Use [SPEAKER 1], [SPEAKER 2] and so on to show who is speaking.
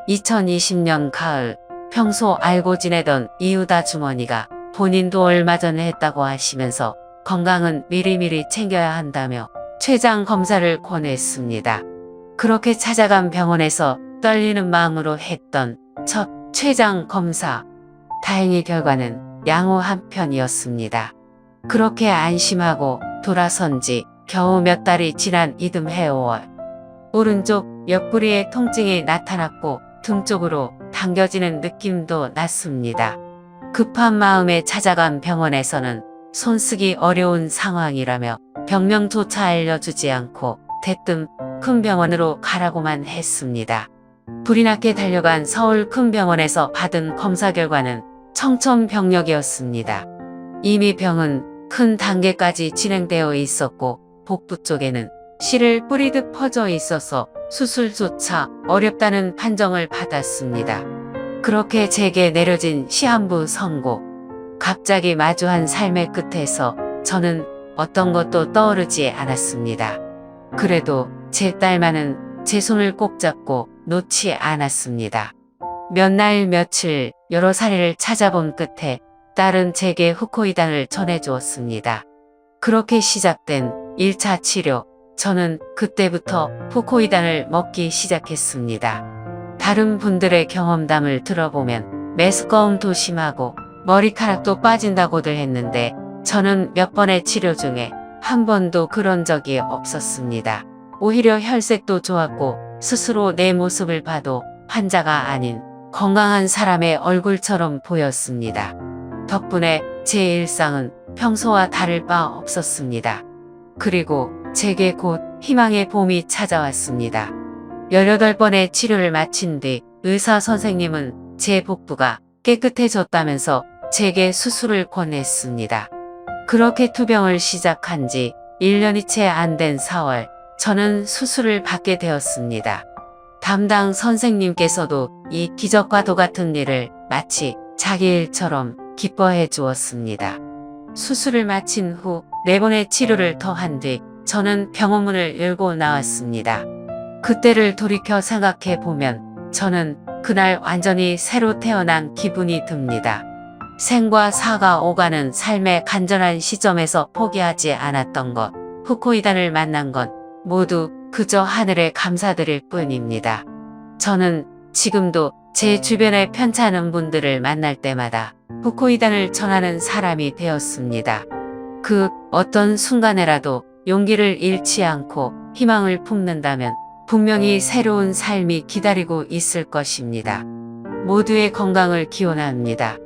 [SPEAKER 1] 2020년 가을, 평소 알고 지내던 이웃 아주머니가 본인도 얼마 전에 했다고 하시면서 건강은 미리미리 챙겨야 한다며 췌장 검사를 권했습니다. 그렇게 찾아간 병원에서 떨리는 마음으로 했던 첫 췌장 검사. 다행히 결과는 양호 한편이었습니다. 그렇게 안심하고 돌아선 지 겨우 몇 달이 지난 이듬해 5월. 오른쪽 옆구리에 통증이 나타났고 등 쪽으로 당겨지는 느낌도 났습니다. 급한 마음에 찾아간 병원에서는 손쓰기 어려운 상황이라며 병명조차 알려주지 않고 대뜸 큰 병원으로 가라고만 했습니다. 불이 나게 달려간 서울 큰 병원에서 받은 검사 결과는 청천벽력이었습니다. 이미 병은 큰 단계까지 진행되어 있었고 복부 쪽에는 실을 뿌리듯 퍼져 있어서 수술조차 어렵다는 판정을 받았습니다. 그렇게 제게 내려진 시한부 선고. 갑자기 마주한 삶의 끝에서 저는 어떤 것도 떠오르지 않았습니다. 그래도 제 딸만은 제 손을 꼭 잡고 놓지 않았습니다. 몇 날 며칠 여러 사례를 찾아본 끝에 딸은 제게 후코이단을 전해주었습니다. 그렇게 시작된 1차 치료. 저는 그때부터 후코이단을 먹기 시작했습니다. 다른 분들의 경험담을 들어보면 메스꺼움도 심하고 머리카락도 빠진다고들 했는데 저는 몇 번의 치료 중에 한 번도 그런 적이 없었습니다. 오히려 혈색도 좋았고 스스로 내 모습을 봐도 환자가 아닌 건강한 사람의 얼굴처럼 보였습니다. 덕분에 제 일상은 평소와 다를 바 없었습니다. 그리고 제게 곧 희망의 봄이 찾아왔습니다. 18번의 치료를 마친 뒤 의사 선생님은 제 복부가 깨끗해졌다면서 제게 수술을 권했습니다. 그렇게 투병을 시작한 지 1년이 채 안 된 4월, 저는 수술을 받게 되었습니다. 담당 선생님께서도 이 기적과도 같은 일을 마치 자기 일처럼 기뻐해 주었습니다. 수술을 마친 후 4번의 치료를 더 한 뒤 저는 병원문을 열고 나왔습니다. 그때를 돌이켜 생각해 보면 저는 그날 완전히 새로 태어난 기분이 듭니다. 생과 사가 오가는 삶의 간절한 시점에서 포기하지 않았던 것, 후코이단을 만난 것 모두 그저 하늘에 감사드릴 뿐입니다. 저는 지금도 제 주변의 편찮은 분들을 만날 때마다 후코이단을 전하는 사람이 되었습니다. 그 어떤 순간에라도 용기를 잃지 않고 희망을 품는다면 분명히 새로운 삶이 기다리고 있을 것입니다. 모두의 건강을 기원합니다.